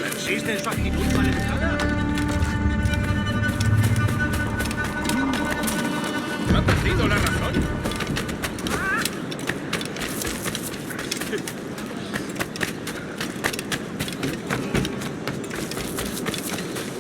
¿Persiste en su actitud maleducada? ¿Ha perdido la razón?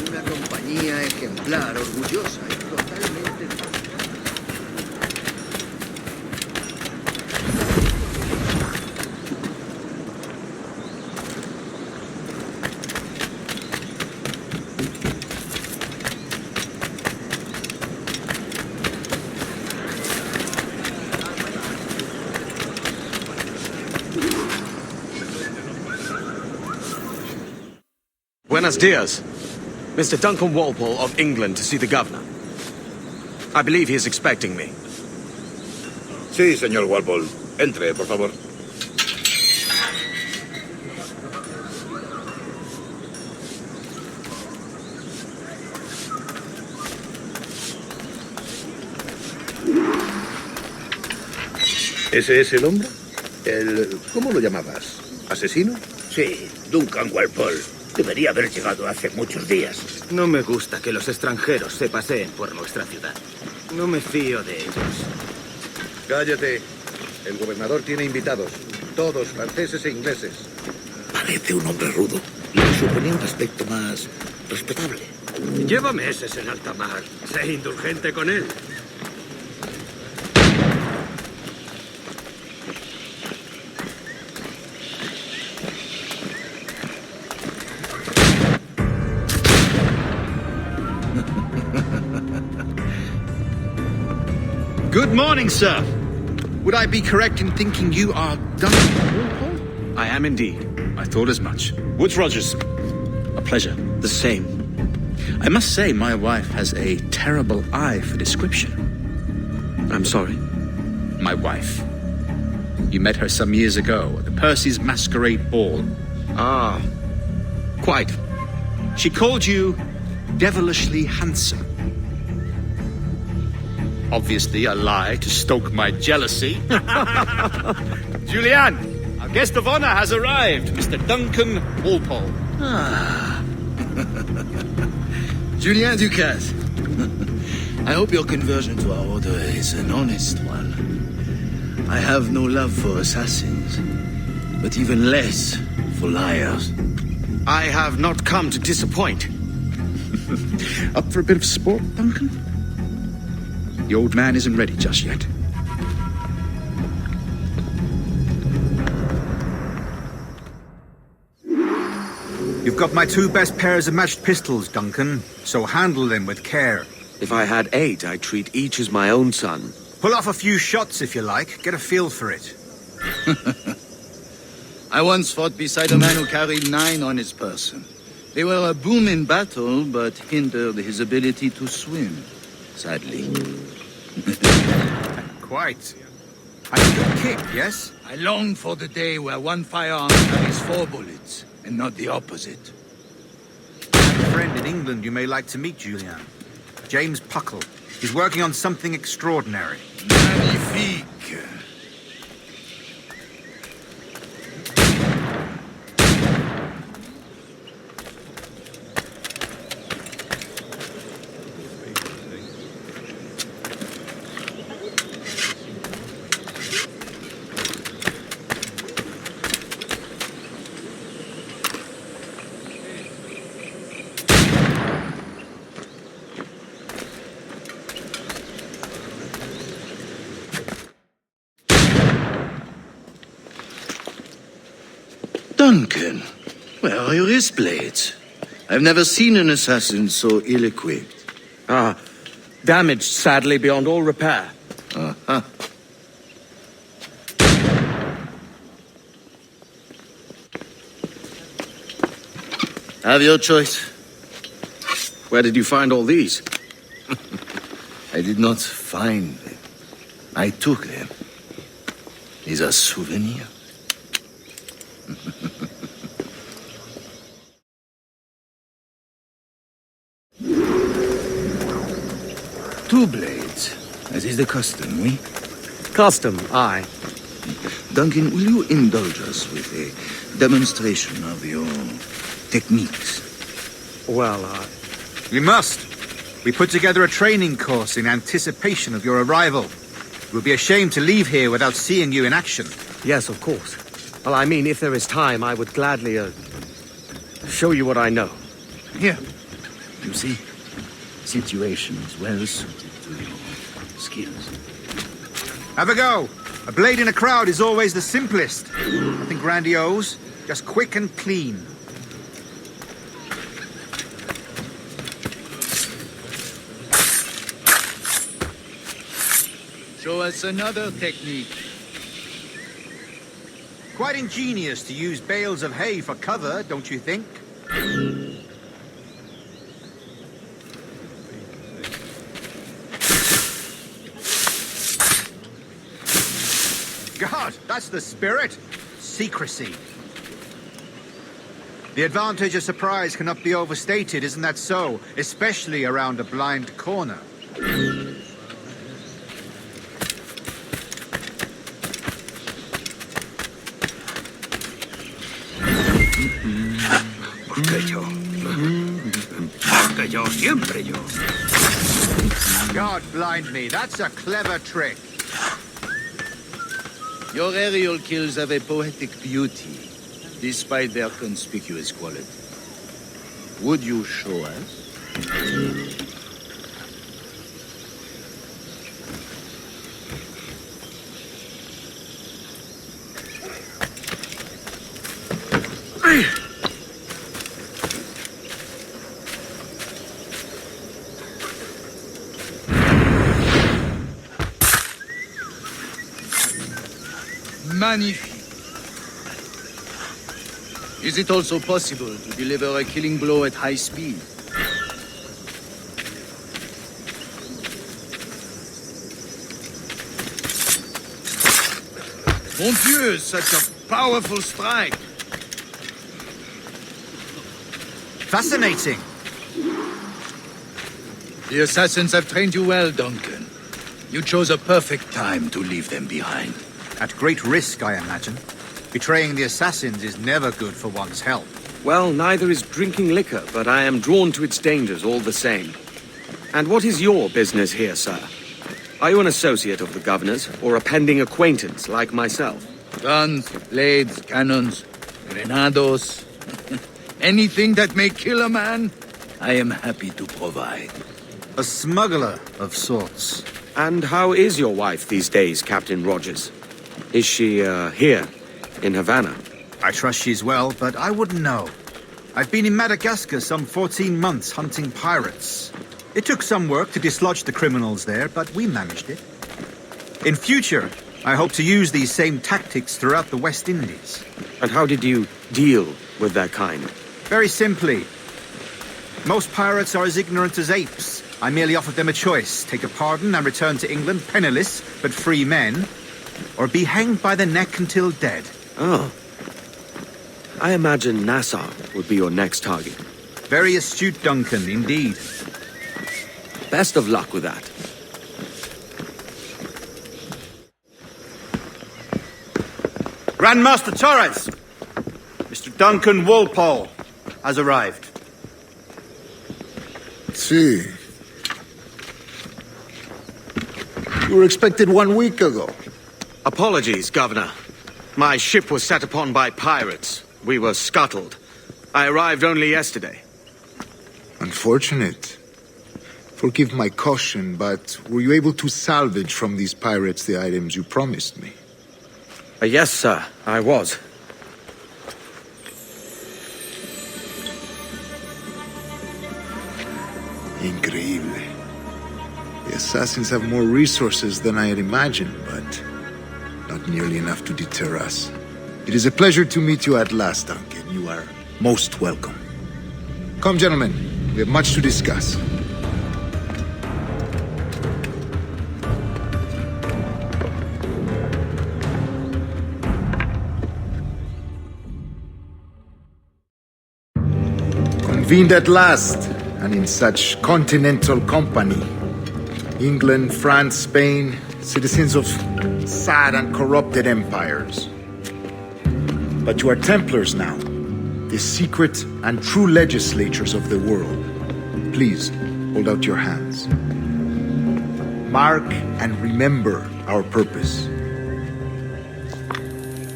Una compañía ejemplar, orgullosa y totalmente... Buenos dias. Mr. Duncan Walpole of England to see the governor. I believe he is expecting me. Sí, señor Walpole. Entre, por favor. ¿Ese es el hombre? ¿Cómo lo llamabas? ¿Asesino? Sí, Duncan Walpole. Debería haber llegado hace muchos días. No me gusta que los extranjeros se paseen por nuestra ciudad. No me fío de ellos. Cállate. El gobernador tiene invitados. Todos franceses e ingleses. Parece un hombre rudo. Le suponía un aspecto más respetable. Lleva meses en alta mar. Sé indulgente con él. Good morning, sir. Would I be correct in thinking you are Duncan Walpole? I am indeed. I thought as much. Woods Rogers. A pleasure. The same. I must say my wife has a terrible eye for description. I'm sorry. My wife. You met her some years ago at the Percy's Masquerade Ball. Ah, quite. She called you devilishly handsome. Obviously a lie to stoke my jealousy. Julian, our guest of honor has arrived, Mr. Duncan Walpole. Ah. Julien Ducasse. I hope your conversion to our order is an honest one. I have no love for assassins, but even less for liars. I have not come to disappoint. Up for a bit of sport, Duncan? The old man isn't ready just yet. You've got my two best pairs of matched pistols, Duncan, so handle them with care. If I had 8, I'd treat each as my own son. Pull off a few shots if you like, get a feel for it. I once fought beside a man who carried 9 on his person. They were a boom in battle, but hindered his ability to swim, sadly. Quite. And a good kick, yes? I long for the day where one firearm carries 4 bullets, and not the opposite. I have a friend in England you may like to meet, Julian. James Puckle. He's working on something extraordinary. Magnifique. Duncan, where are your wrist blades? I've never seen an assassin so ill-equipped. Ah, damaged sadly beyond all repair. Uh-huh. Have your choice. Where did you find all these? I did not find them. I took them. These are souvenirs. two blades, as is the custom, oui? Custom, aye. Duncan, will you indulge us with a demonstration of your techniques? Well, We must. We put together a training course in anticipation of your arrival. It would be a shame to leave here without seeing you in action. yes, of course. Well, I mean, if there is time, I would gladly, show you what I know. Here. You see, situation is well suited to your skills. Have a go. A blade in a crowd is always the simplest. Nothing grandiose, just quick and clean. Show us another technique. Quite ingenious to use bales of hay for cover, don't you think? God, that's the spirit. Secrecy. The advantage of surprise cannot be overstated, isn't that so? Especially around a blind corner. Porque yo. Porque yo, siempre yo. God blind me, that's a clever trick. Your aerial kills have a poetic beauty, despite their conspicuous quality. Would you show us? Magnifique. Is it also possible to deliver a killing blow at high speed? Mon Dieu, such a powerful strike! Fascinating. The assassins have trained you well, Duncan. You chose a perfect time to leave them behind. At great risk, I imagine. Betraying the assassins is never good for one's health. Well, neither is drinking liquor, but I am drawn to its dangers all the same. And what is your business here, sir? Are you an associate of the governor's, or a pending acquaintance like myself? Guns, blades, cannons, grenados. Anything that may kill a man, I am happy to provide. A smuggler of sorts. And how is your wife these days, Captain Rogers? Is she, here, in Havana? I trust she's well, but I wouldn't know. I've been in Madagascar some 14 months hunting pirates. It took some work to dislodge the criminals there, but we managed it. In future, I hope to use these same tactics throughout the West Indies. And how did you deal with that kind? Very simply. Most pirates are as ignorant as apes. I merely offered them a choice. Take a pardon and return to England penniless, but free men. Or be hanged by the neck until dead. Oh. I imagine Nassau would be your next target. Very astute, Duncan, indeed. Best of luck with that. Grandmaster Torres! Mr. Duncan Walpole has arrived. See. You were expected 1 week ago. Apologies, Governor. My ship was set upon by pirates. We were scuttled. I arrived only yesterday. Unfortunate. Forgive my caution, but were you able to salvage from these pirates the items you promised me? Yes, sir, I was. Increíble. The assassins have more resources than I had imagined, but not nearly enough to deter us. It is a pleasure to meet you at last, Duncan. You are most welcome. Come, gentlemen. We have much to discuss. Convened at last, and in such continental company. England, France, Spain, citizens of sad and corrupted empires. But you are Templars now, the secret and true legislators of the world. Please, hold out your hands. Mark and remember our purpose.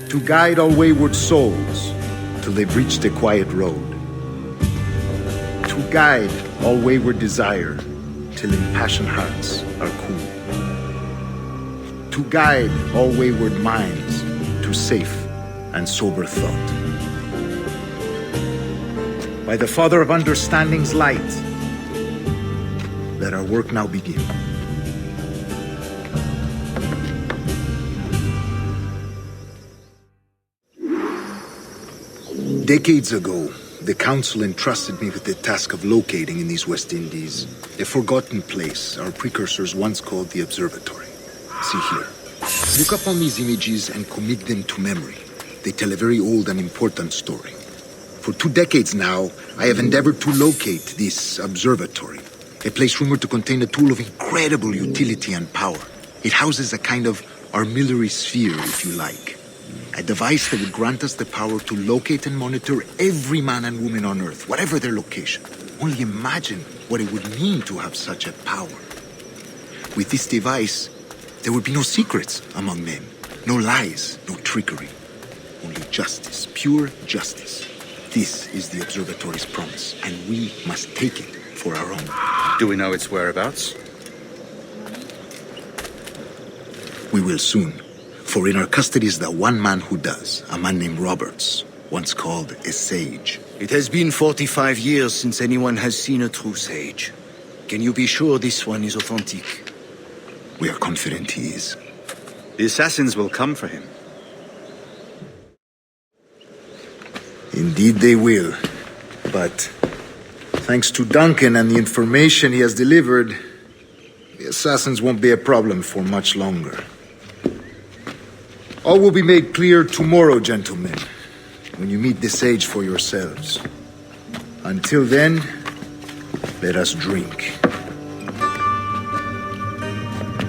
To guide all wayward souls till they've reached the quiet road. To guide all wayward desire till impassioned hearts are cool. To guide all wayward minds to safe and sober thought. By the Father of Understanding's light, let our work now begin. Decades ago, the Council entrusted me with the task of locating in these West Indies a forgotten place our precursors once called the Observatory. See here. Look upon these images and commit them to memory. They tell a very old and important story. For 2 decades now, I have endeavored to locate this observatory, a place rumored to contain a tool of incredible utility and power. It houses a kind of armillary sphere, if you like. A device that would grant us the power to locate and monitor every man and woman on Earth, whatever their location. Only imagine what it would mean to have such a power. With this device, there would be no secrets among men, no lies, no trickery. Only justice, pure justice. This is the observatory's promise, and we must take it for our own. Do we know its whereabouts? We will soon. For in our custody is the one man who does, a man named Roberts, once called a sage. It has been 45 years since anyone has seen a true sage. Can you be sure this one is authentic? We are confident he is. The assassins will come for him. Indeed they will. But thanks to Duncan and the information he has delivered, the assassins won't be a problem for much longer. All will be made clear tomorrow, gentlemen, when you meet the sage for yourselves. Until then, let us drink.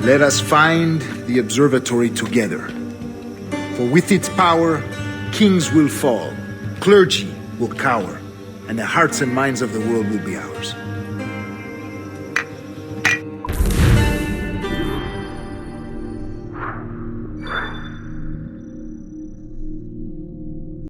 Let us find the observatory together. For with its power, kings will fall, clergy will cower, and the hearts and minds of the world will be ours.